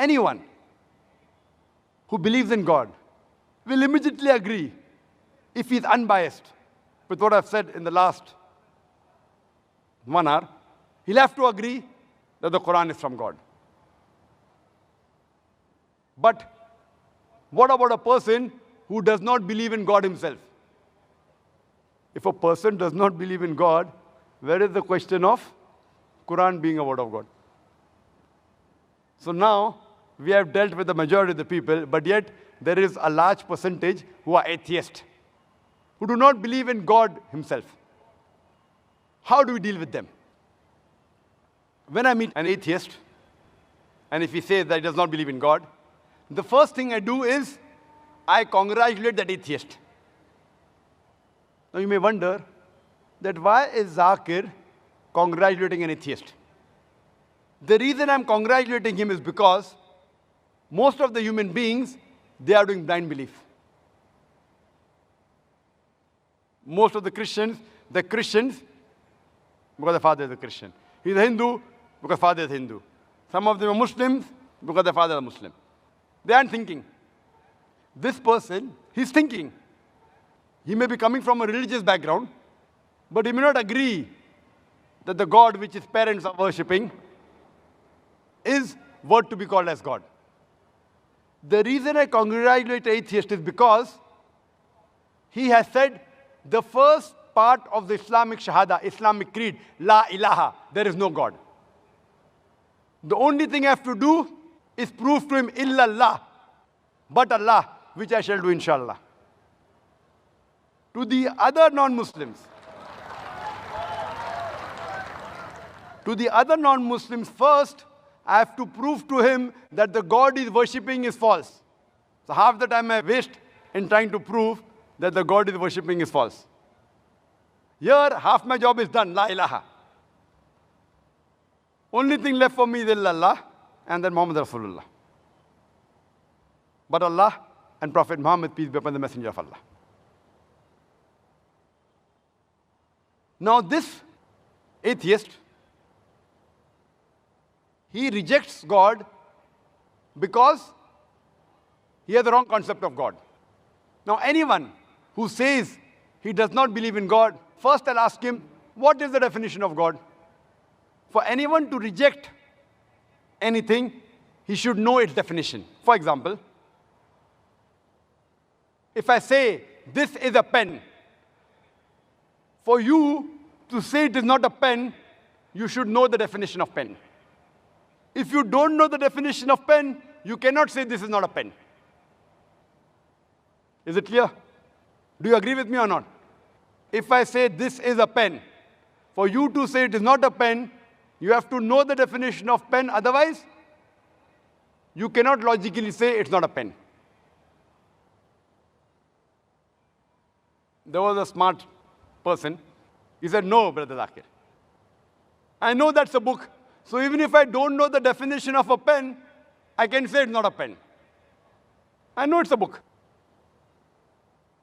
anyone who believes in God will immediately agree, if he's unbiased with what I've said in the last 1 hour, he'll have to agree that the Quran is from God. But what about a person who does not believe in God himself? If a person does not believe in God, where is the question of Quran being a word of God? So now, we have dealt with the majority of the people, but yet there is a large percentage who are atheists, who do not believe in God himself. How do we deal with them? When I meet an atheist, and if he says that he does not believe in God, the first thing I do is I congratulate that atheist. Now you may wonder that why is Zakir congratulating an atheist? The reason I'm congratulating him is because most of the human beings, they are doing blind belief. Most of the Christians, because the father is a Christian. He's a Hindu because father is Hindu. Some of them are Muslims because their father is Muslim. They aren't thinking. This person, he's thinking. He may be coming from a religious background, but he may not agree that the God which his parents are worshipping is worth to be called as God. The reason I congratulate atheist is because he has said the first part of the Islamic Shahada, Islamic creed, La ilaha, there is no God. The only thing I have to do is prove to him illallah, but Allah, which I shall do inshallah. To the other non-Muslims, first, I have to prove to him that the God he's worshipping is false. So half the time I waste in trying to prove that the God he's worshipping is false. Here, half my job is done, La ilaha. Only thing left for me is illallah, and then Muhammad Rasulullah. But Allah and Prophet Muhammad, peace be upon the Messenger of Allah. Now this atheist, he rejects God because he has the wrong concept of God. Now anyone who says he does not believe in God, first I'll ask him, what is the definition of God? For anyone to reject anything, he should know its definition. For example, if I say, this is a pen, for you to say it is not a pen, you should know the definition of pen. If you don't know the definition of pen, you cannot say this is not a pen. Is it clear? Do you agree with me or not? If I say this is a pen, for you to say it is not a pen, you have to know the definition of pen, otherwise, you cannot logically say it's not a pen. There was a smart person. He said, no, Brother Zakir. I know that's a book. So even if I don't know the definition of a pen, I can say it's not a pen. I know it's a book.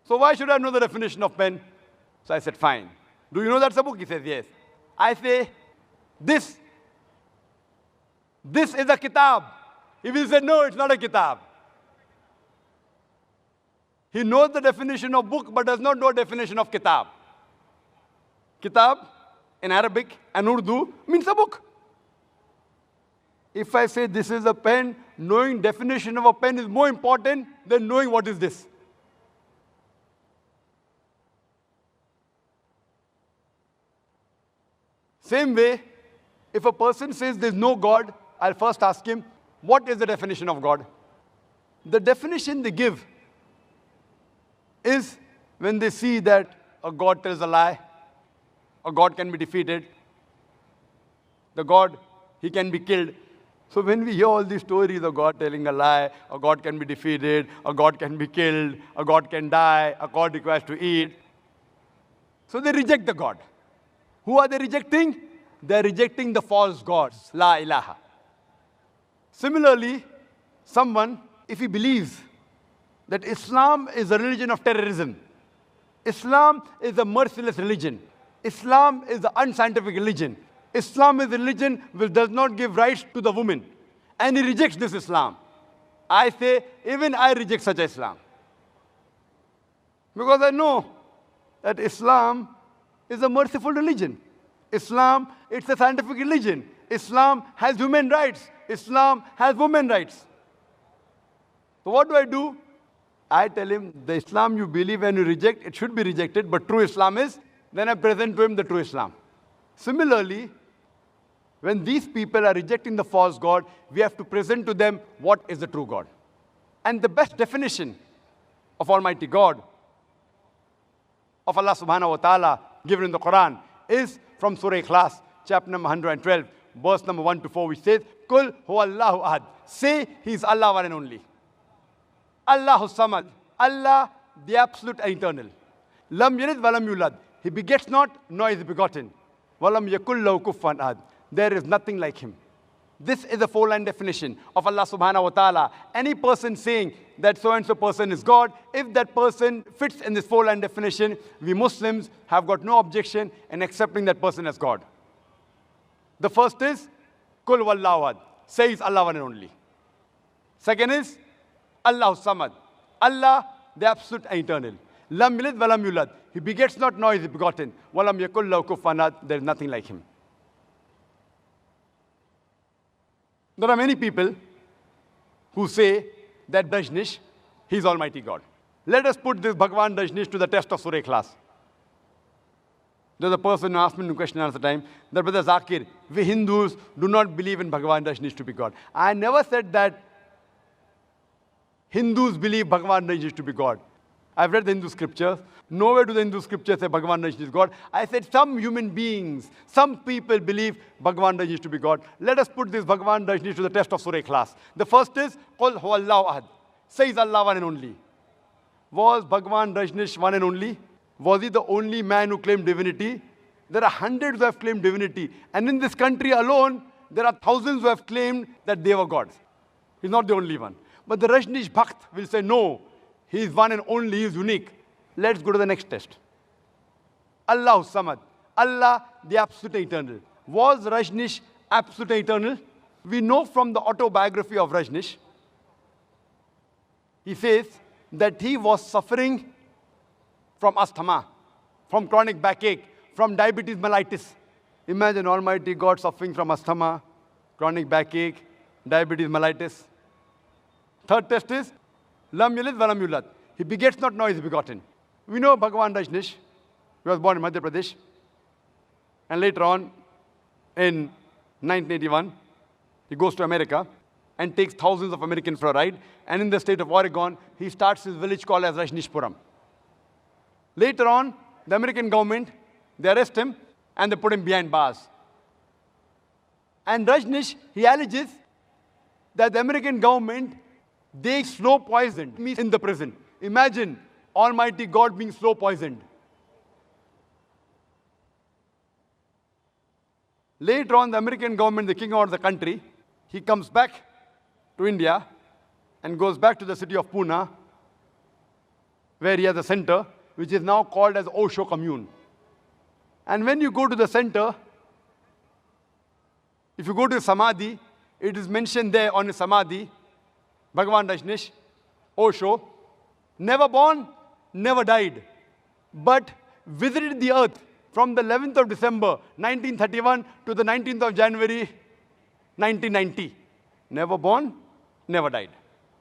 So why should I know the definition of pen? So I said, fine. Do you know that's a book? He says, yes. I say, this is a kitab. He will say, no, it's not a kitab. He knows the definition of book, but does not know the definition of kitab. Kitab, in Arabic and Urdu, means a book. If I say this is a pen, knowing definition of a pen is more important than knowing what is this. Same way, if a person says there's no God, I'll first ask him, what is the definition of God? The definition they give is when they see that a God tells a lie, a God can be defeated, the God, he can be killed. So when we hear all these stories of God telling a lie, a God can be defeated, a God can be killed, a God can die, a God requires to eat. So they reject the God. Who are they rejecting? They're rejecting the false gods, La ilaha. Similarly, someone, if he believes that Islam is a religion of terrorism, Islam is a merciless religion, Islam is the unscientific religion, Islam is a religion which does not give rights to the woman, and he rejects this Islam. I say, even I reject such Islam. Because I know that Islam is a merciful religion. Islam, it's a scientific religion. Islam has human rights. Islam has women rights. So what do? I tell him, the Islam you believe and you reject, it should be rejected, but true Islam is, then I present to him the true Islam. Similarly, when these people are rejecting the false God, we have to present to them what is the true God. And the best definition of Almighty God, of Allah subhanahu wa ta'ala, given in the Quran, is from Surah Ikhlas, chapter number 112, verse number 1 to 4, which says, Kul huwa Allahu ahad. Say, He is Allah one and only. Allahu samad. Allah, the absolute and eternal. Lam yalid walam yulad. He begets not, nor is he begotten. Walam yakul lahu kufuwan ahad. There is nothing like him. This is a four-line definition of Allah subhanahu wa ta'ala. Any person saying that so-and-so person is God, if that person fits in this four-line definition, we Muslims have got no objection in accepting that person as God. The first is, Kul wallahu ahad. Says Allah one and only. Second is, Allahu samad. Allah, the absolute and eternal. Lam yalid walam yulad. He begets not, nor is he begotten. Walam yakul lahu kufuwan ahad. There is nothing like him. There are many people who say that Dajnish, he is Almighty God. Let us put this Bhagwan Dajnish to the test of Surah Ikhlas. There's a person who asked me a question at the time, that Brother Zakir, we Hindus do not believe in Bhagwan Dajnish to be God. I never said that Hindus believe Bhagwan Dajnish to be God. I've read the Hindu scriptures. Nowhere do the Hindu scriptures say Bhagwan Dajnish is God. I said some human beings, some people believe Bhagwan Dajnish to be God. Let us put this Bhagwan Dajnish to the test of Surah Ikhlas. The first is, Qul huwa Allahu ahad. Says Allah one and only. Was Bhagwan Dajnish one and only? Was he the only man who claimed divinity? There are hundreds who have claimed divinity. And in this country alone, there are thousands who have claimed that they were gods. He's not the only one. But the Rajnish Bhakt will say, no, he is one and only, he is unique. Let's go to the next test. Allahu Samad. Allah, the absolute eternal. Was Rajnish absolute eternal? We know from the autobiography of Rajnish, he says that he was suffering from asthma, from chronic backache, from diabetes mellitus. Imagine Almighty God suffering from asthma, chronic backache, diabetes mellitus. Third test is, Lam yalid walam yulad. He begets not, nor is he begotten. We know Bhagwan Rajnish. He was born in Madhya Pradesh. And later on, in 1981, he goes to America and takes thousands of Americans for a ride. And in the state of Oregon, he starts his village called as Rajnishpuram. Later on, the American government, they arrest him and they put him behind bars. And Rajnish, he alleges that the American government, they slow poisoned me in the prison. Imagine Almighty God being slow poisoned. Later on, the American government, they kick him out of the country. He comes back to India and goes back to the city of Pune, where he has a center, which is now called as Osho Commune. And when you go to the center, if you go to Samadhi, it is mentioned there on his Samadhi, Bhagwan Rajnish, Osho, never born, never died, but visited the earth from the 11th of December, 1931 to the 19th of January, 1990. Never born, never died,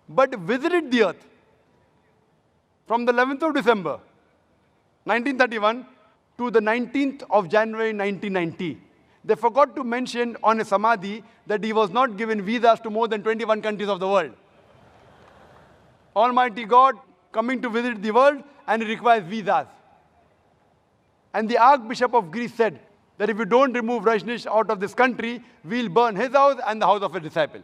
but visited the earth from the 11th of December, 1931 to the 19th of January, 1990. They forgot to mention on his Samadhi that he was not given visas to more than 21 countries of the world. Almighty God coming to visit the world, and he requires visas. And the Archbishop of Greece said that if you don't remove Rajnish out of this country, we'll burn his house and the house of a disciple.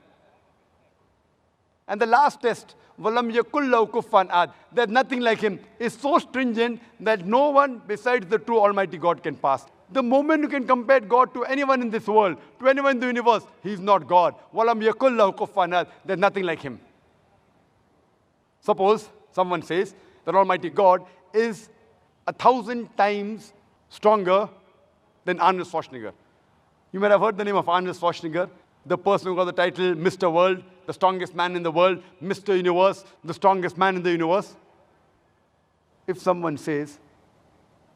And the last test, Walam yakul lahu kufuwan ahad, there's nothing like him, is so stringent that no one besides the true Almighty God can pass. The moment you can compare God to anyone in this world, to anyone in the universe, he's not God. Walam yakul lahu kufuwan ahad, there's nothing like him. Suppose someone says that Almighty God is 1,000 times stronger than Arnold Schwarzenegger. You might have heard the name of Arnold Schwarzenegger. the person who got the title Mr. World, the strongest man in the world, Mr. Universe, the strongest man in the universe. If someone says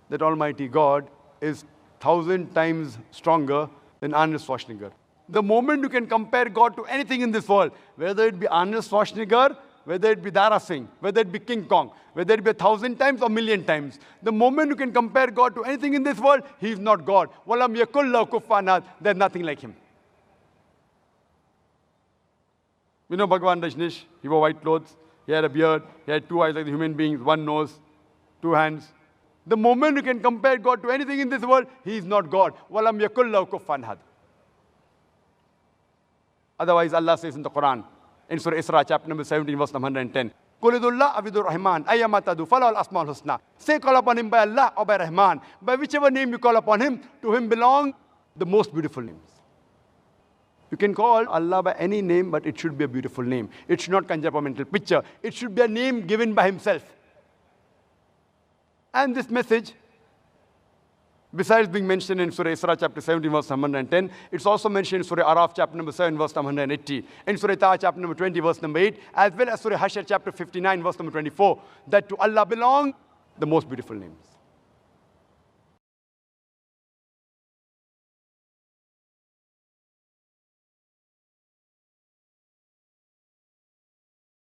that Almighty God is 1,000 times stronger than Arnold Schwarzenegger, the moment you can compare God to anything in this world, whether it be Arnold Schwarzenegger, whether it be Dara Singh, whether it be King Kong, whether it be 1,000 times or 1,000,000 times, the moment you can compare God to anything in this world, He is not God. Walam yakul lahu kufuwan ahad. There's nothing like Him. You know Bhagwan Rajneesh, he wore white clothes, he had a beard, he had 2 eyes like the human beings, 1 nose, 2 hands. The moment you can compare God to anything in this world, He is not God. Walam yakul lahu kufuwan ahad. Otherwise, Allah says in the Quran, in Surah Isra, chapter number 17, verse number 110, Qulidullah abidur Rahman, ayyamata falal asmaul husna. Say, call upon Him by Allah or by Rahman. By whichever name you call upon Him, to Him belong the most beautiful names. You can call Allah by any name, but it should be a beautiful name. It should not conjure up a mental picture. It should be a name given by Himself. And this message, besides being mentioned in Surah Isra, chapter 17, verse 110, it's also mentioned in Surah Araf, chapter number 7, verse number 180, in Surah Taha, chapter number 20, verse number 8, as well as Surah Hashr, chapter 59, verse number 24, that to Allah belong the most beautiful names.